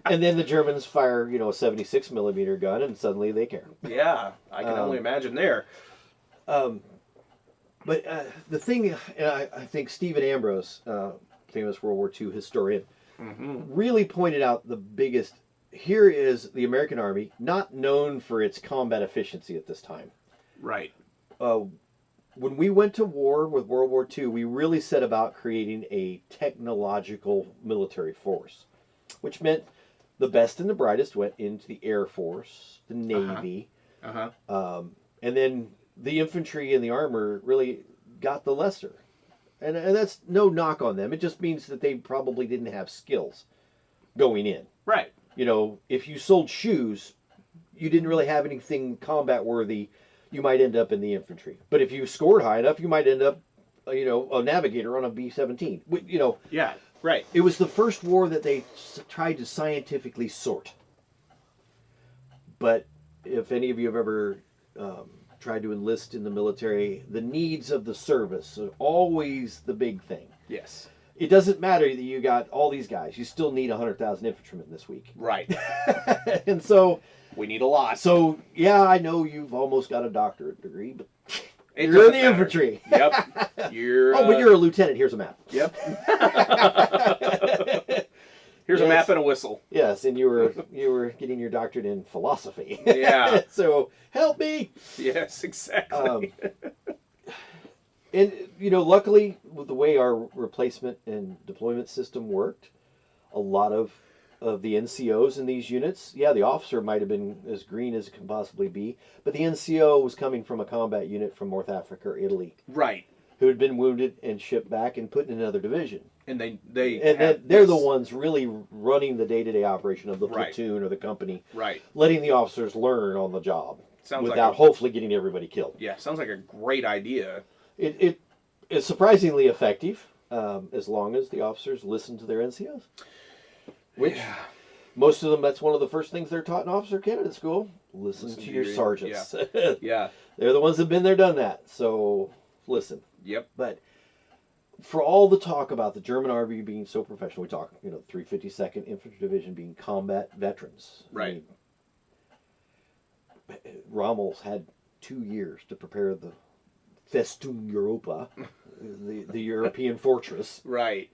And then the Germans fire, a 76 millimeter gun, and suddenly they care. Yeah, I can only imagine there. But the thing, and I think Stephen Ambrose, famous World War II historian, really pointed out the biggest. Here is the American Army, not known for its combat efficiency at this time. Right. When we went to war with World War II, we really set about creating a technological military force, which meant the best and the brightest went into the Air Force, the Navy, and then the infantry and the armor really got the lesser. And that's no knock on them. It just means that they probably didn't have skills going in. Right. If you sold shoes, you didn't really have anything combat worthy. you might end up in the infantry. But if you scored high enough, you might end up, a navigator on a B-17. Yeah, right. It was the first war that they tried to scientifically sort. But if any of you have ever tried to enlist in the military, the needs of the service are always the big thing. Yes. It doesn't matter that you got all these guys. You still need 100,000 infantrymen this week. Right. And so... we need a lot. So, yeah, I know you've almost got a doctorate degree, but It you're in the doesn't matter. infantry. Yep. You're. But you're a lieutenant. Here's a map. Yep. Here's a map and a whistle. Yes, and you were getting your doctorate in philosophy. Yeah. So help me. Yes, exactly. And luckily, with the way our replacement and deployment system worked, a lot of the NCOs in these units, the officer might have been as green as it can possibly be, but the NCO was coming from a combat unit from North Africa or Italy. Right. Who had been wounded and shipped back and put in another division. And they're the ones really running the day-to-day operation of the platoon or the company. Right. Letting the officers learn on the job. Sounds without hopefully getting everybody killed. Yeah, sounds like a great idea. It is surprisingly effective as long as the officers listen to their NCOs. Which, most of them, that's one of the first things they're taught in officer candidate school. Listen to your sergeants. Yeah. Yeah. They're the ones that have been there, done that. So, listen. Yep. But for all the talk about the German Army being so professional, we talk, 352nd Infantry Division being combat veterans. Right. I mean, Rommel's had 2 years to prepare the Festung Europa, the European fortress. Right.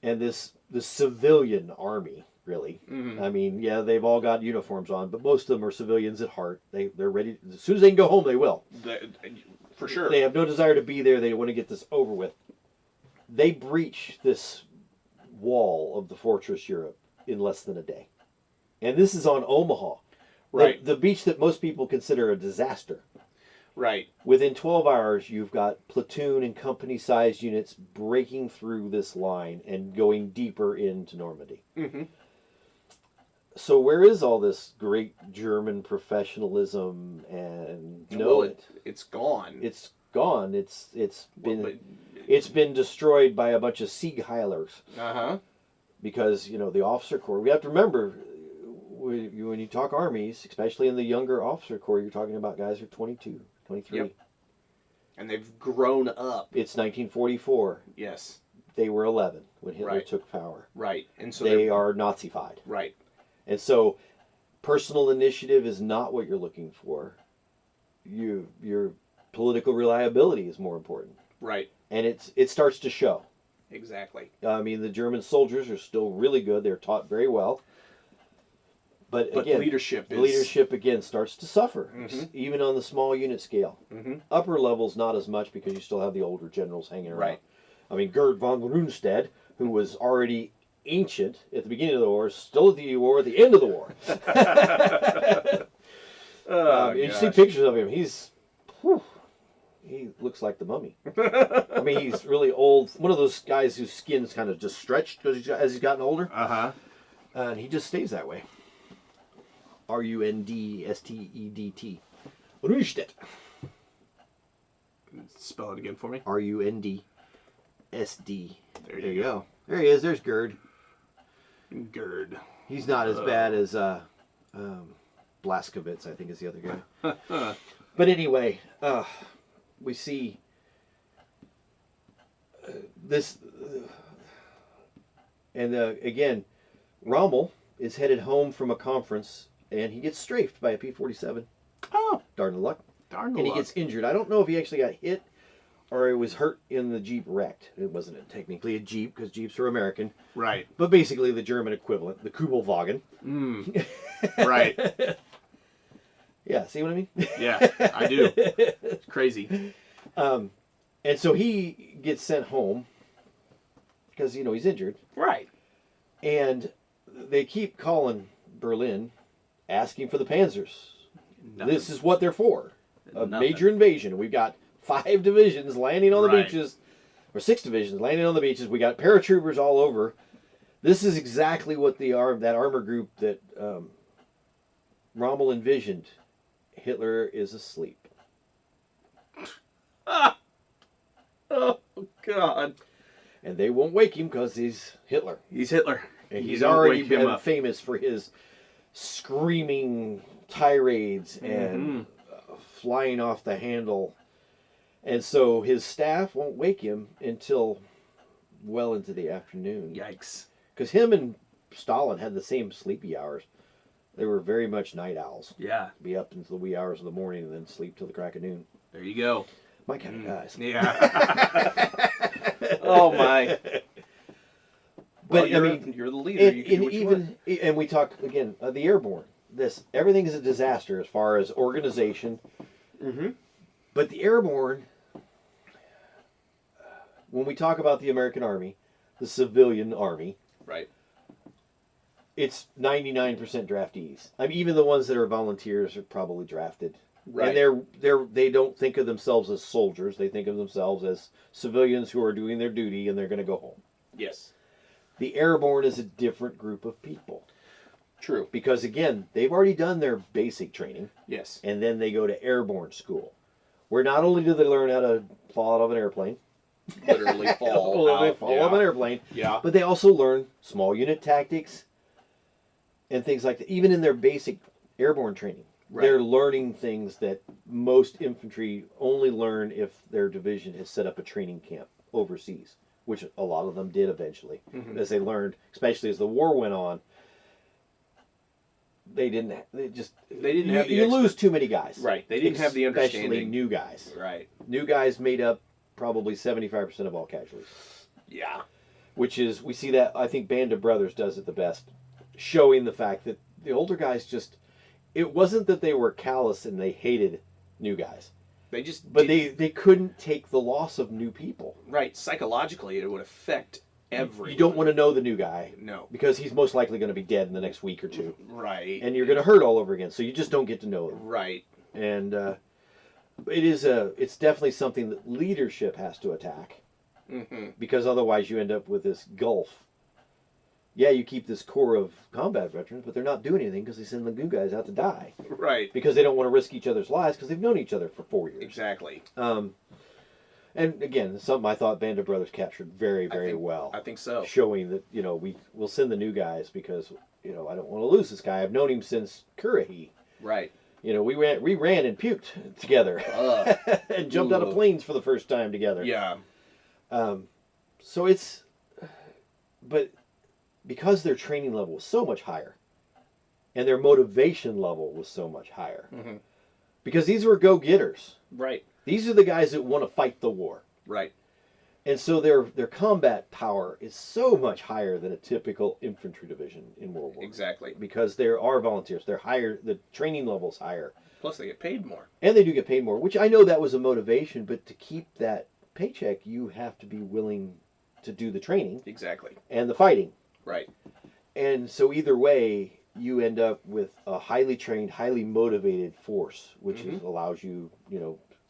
And the civilian army, really. Mm-hmm. I mean, they've all got uniforms on, but most of them are civilians at heart. They're ready. As soon as they can go home, they will. For sure. They have no desire to be there. They want to get this over with. They breach this wall of the Fortress Europe in less than a day. And this is on Omaha. Right. The beach that most people consider a disaster. Right. Within 12 hours, you've got platoon and company-sized units breaking through this line and going deeper into Normandy. Mm-hmm. So where is all this great German professionalism and it's gone. It's gone. It's been destroyed by a bunch of Siegheilers. Uh-huh. Because, the officer corps, we have to remember, when you talk armies, especially in the younger officer corps, you're talking about guys who are 22, 23. Yep. And they've grown up. It's 1944. Yes. They were 11 when Hitler took power. Right. And so they are Nazified. Right. And so personal initiative is not what you're looking for. Your political reliability is more important. Right. And it starts to show. Exactly. I mean, the German soldiers are still really good. They're taught very well. But again, leadership again starts to suffer, even on the small unit scale. Mm-hmm. Upper levels not as much because you still have the older generals hanging around. Right. I mean, Gerd von Rundstedt, who was already ancient at the beginning of the war, still at the war at the end of the war. You see pictures of him. He looks like the Mummy. I mean, he's really old. One of those guys whose skin's kind of just stretched as he's gotten older. Uh-huh. And he just stays that way. Rundstedt. Rundstedt. Spell it again for me. Rundsd. There you go. There he is. There's Gerd. Gerd. He's not as bad as Blaskowitz, I think, is the other guy. But anyway, we see this, and again, Rommel is headed home from a conference, and he gets strafed by a P-47. Oh, darn the luck! Darn the and luck. he gets injured. I don't know if he actually got hit or he was hurt in the Jeep wrecked. It wasn't technically a Jeep because Jeeps are American. Right. But basically the German equivalent, the Kubelwagen. Mm. Right. Yeah, see what I mean? Yeah, I do. It's crazy. And so he gets sent home because, he's injured. Right. And they keep calling Berlin, asking for the Panzers. Nothing. This is what they're for. A major invasion. We've got 5 divisions landing on the beaches, or 6 divisions landing on the beaches. We got paratroopers all over. This is exactly what that armor group that Rommel envisioned. Hitler is asleep. Oh, God. And they won't wake him because he's Hitler. He's Hitler. And You he's don't already wake him been up. famous for his screaming tirades and flying off the handle. And so his staff won't wake him until well into the afternoon. Yikes. Because him and Stalin had the same sleepy hours. They were very much night owls. Yeah. Be up until the wee hours of the morning and then sleep till the crack of noon. There you go. My kind of guys. Yeah. Oh, my. But Well, I mean, you're the leader. You can do what you want. and we talk again the airborne. Everything is a disaster as far as organization. Mm-hmm. But the airborne, when we talk about the American Army, the civilian army, Right. it's 99% draftees. I mean, even the ones that are volunteers are probably drafted. Right. And they don't think of themselves as soldiers. They think of themselves as civilians who are doing their duty and they're going to go home. Yes. The airborne is a different group of people. True. Because again, they've already done their basic training. Yes. And then they go to airborne school, where not only do they learn how to fall out of an airplane, Literally fall out out. of an airplane, Yeah. but they also learn small unit tactics and things like that. Even in their basic airborne training, they're learning things that most infantry only learn if their division has set up a training camp overseas, which a lot of them did eventually, as they learned, especially as the war went on. They didn't have the you lose too many guys. Right. They didn't have the understanding. Especially new guys. Right. New guys made up probably 75% of all casualties. Yeah. Which is, we see that, I think Band of Brothers does it the best, showing the fact that the older guys just, it wasn't that they were callous and they hated new guys. They just But they couldn't take the loss of new people. Right. Psychologically, it would affect everyone. You don't want to know the new guy. No. Because he's most likely going to be dead in the next week or two. Right. And you're going to hurt all over again. So you just don't get to know him. Right. And it's definitely something that leadership has to attack. Mm-hmm. Because otherwise you end up with this gulf. Yeah, you keep this core of combat veterans, but they're not doing anything because they send the new guys out to die. Right. Because they don't want to risk each other's lives because they've known each other for 4 years. Exactly. And again, something I thought Band of Brothers captured very, very well. I think so. Showing that, we'll send the new guys because, I don't want to lose this guy. I've known him since Currahee. Right. We ran and puked together. And jumped out of planes for the first time together. Yeah. But because their training level was so much higher, and their motivation level was so much higher, because these were go-getters. Right. These are the guys that want to fight the war. Right. And so their combat power is so much higher than a typical infantry division in World War. Exactly. Because there are volunteers. They're higher. The training level's higher. Plus, they get paid more. And they do get paid more, which I know that was a motivation, but to keep that paycheck, you have to be willing to do the training. Exactly. And the fighting. Right. And so either way, you end up with a highly trained, highly motivated force, which allows you,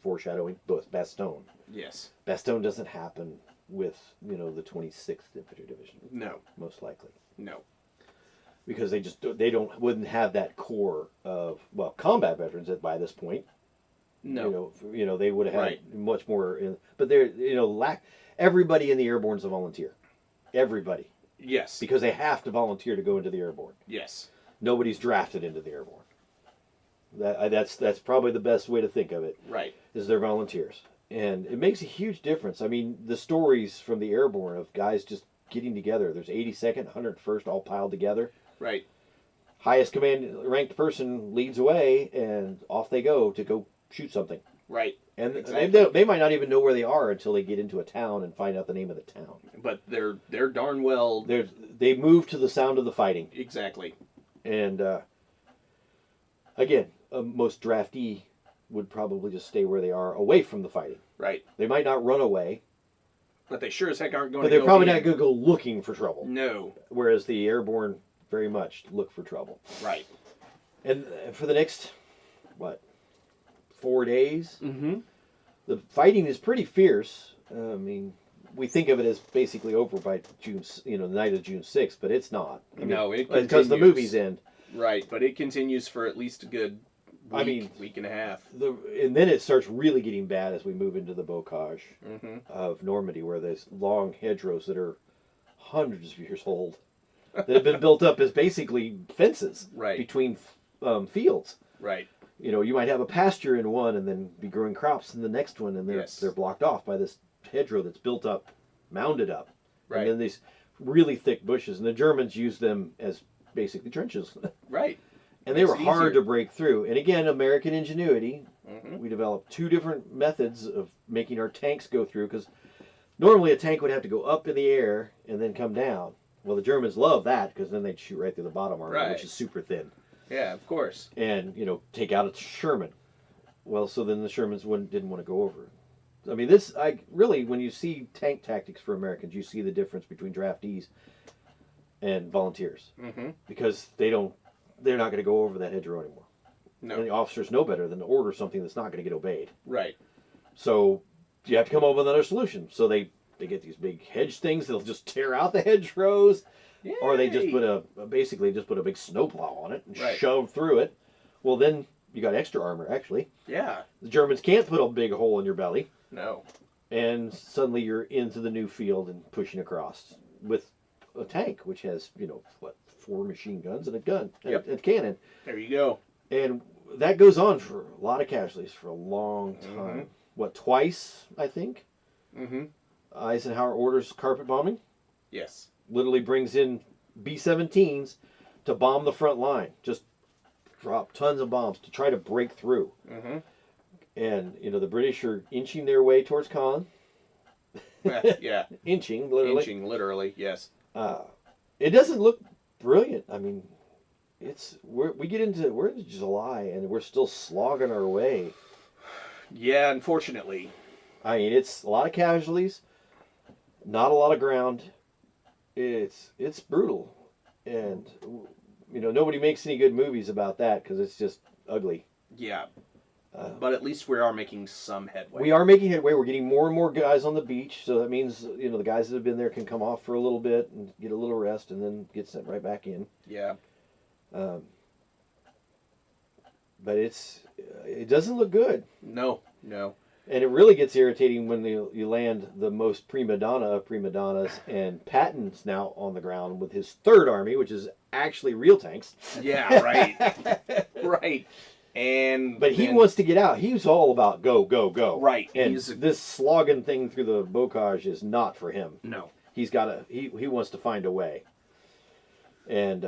foreshadowing, Bastogne. Yes. Bastogne doesn't happen with, the 26th Infantry Division. No. Most likely. No. Because wouldn't have that core of, combat veterans by this point. No. They would have had much more, but everybody in the Airborne's a volunteer. Everybody. Yes. Because they have to volunteer to go into the Airborne. Yes. Nobody's drafted into the Airborne. That's probably the best way to think of it. Right. Is they're volunteers. And it makes a huge difference. I mean, the stories from the Airborne of guys just getting together. There's 82nd, 101st all piled together. Right. Highest command ranked person leads away, and off they go to go shoot something. Right. And exactly. they might not even know where they are until they get into a town and find out the name of the town. But they're darn well. They move to the sound of the fighting. Exactly. And again, most draftee would probably just stay where they are, away from the fighting. Right. They might not run away. But they sure as heck aren't going to go. But they're probably not going to go looking for trouble. No. Whereas the Airborne very much look for trouble. Right. And for the next, 4 days, the fighting is pretty fierce. I mean, we think of it as basically over by June, the night of June 6th, but it's not. No, it because the movies end. Right, but it continues for at least a good week and a half. And then it starts really getting bad as we move into the bocage Mm-hmm. of Normandy, where there's long hedgerows that are hundreds of years old that have been built up as basically fences Right. between fields. Right. You know, you might have a pasture in one and then be growing crops in the next one, and they're blocked off by this hedgerow that's built up, mounded up. Right. And then these really thick bushes, and the Germans used them as basically trenches. Right. And they were hard to break through. And again, American ingenuity. Mm-hmm. We developed two different methods of making our tanks go through, because normally a tank would have to go up in the air and then come down. Well, the Germans love that, because then they'd shoot right through the bottom armor, which is super thin. Yeah, of course. And, you know, take out a Sherman. Well, so then the Shermans didn't want to go over. I mean, really, when you see tank tactics for Americans, you see the difference between draftees and volunteers. Mm-hmm. Because they're not going to go over that hedgerow anymore. No. And the officers know better than to order something that's not going to get obeyed. Right. So you have to come up with another solution. So they get these big hedge things that'll just tear out the hedgerows. Yay. Or they just basically put a big snowplow on it and Right. shove through it. Well, then you got extra armor, actually. Yeah. The Germans can't put a big hole in your belly. No. And suddenly you're into the new field and pushing across with a tank, which has, 4 machine guns and a gun, and a cannon. There you go. And that goes on for a lot of casualties for a long time. Mm-hmm. Twice, I think? Mm-hmm. Eisenhower orders carpet bombing. Yes. Literally brings in B-17s to bomb the front line. Just drop tons of bombs to try to break through. Mm-hmm. And, the British are inching their way towards Caen. Yeah. Inching, literally. Inching, literally, yes. It doesn't look brilliant. I mean, we're into July and we're still slogging our way. Yeah, unfortunately. I mean, it's a lot of casualties, not a lot of ground. It's brutal, and nobody makes any good movies about that because it's just ugly. Yeah. But at least we are making some headway. We are making headway. We're getting more and more guys on the beach, so that means the guys that have been there can come off for a little bit and get a little rest, and then get sent right back in. Yeah. But it doesn't look good. No. And it really gets irritating when you land the most prima donna of prima donnas, and Patton's now on the ground with his third army, which is actually real tanks. Yeah, right. Right. But he wants to get out. He's all about go, go, go. Right. And this slogging thing through the bocage is not for him. No. He wants to find a way. And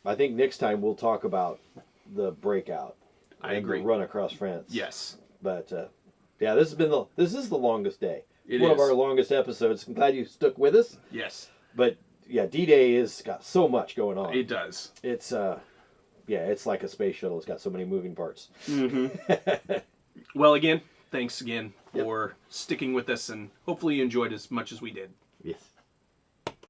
I think next time we'll talk about the breakout. I agree. The run across France. Yes. But yeah, this is the longest day. It One is. of our longest episodes. I'm glad you stuck with us. Yes. But yeah, D-Day has got so much going on. It does. It's it's like a space shuttle. It's got so many moving parts. Mm-hmm. Well, again, thanks again for sticking with us, and hopefully you enjoyed as much as we did. Yes.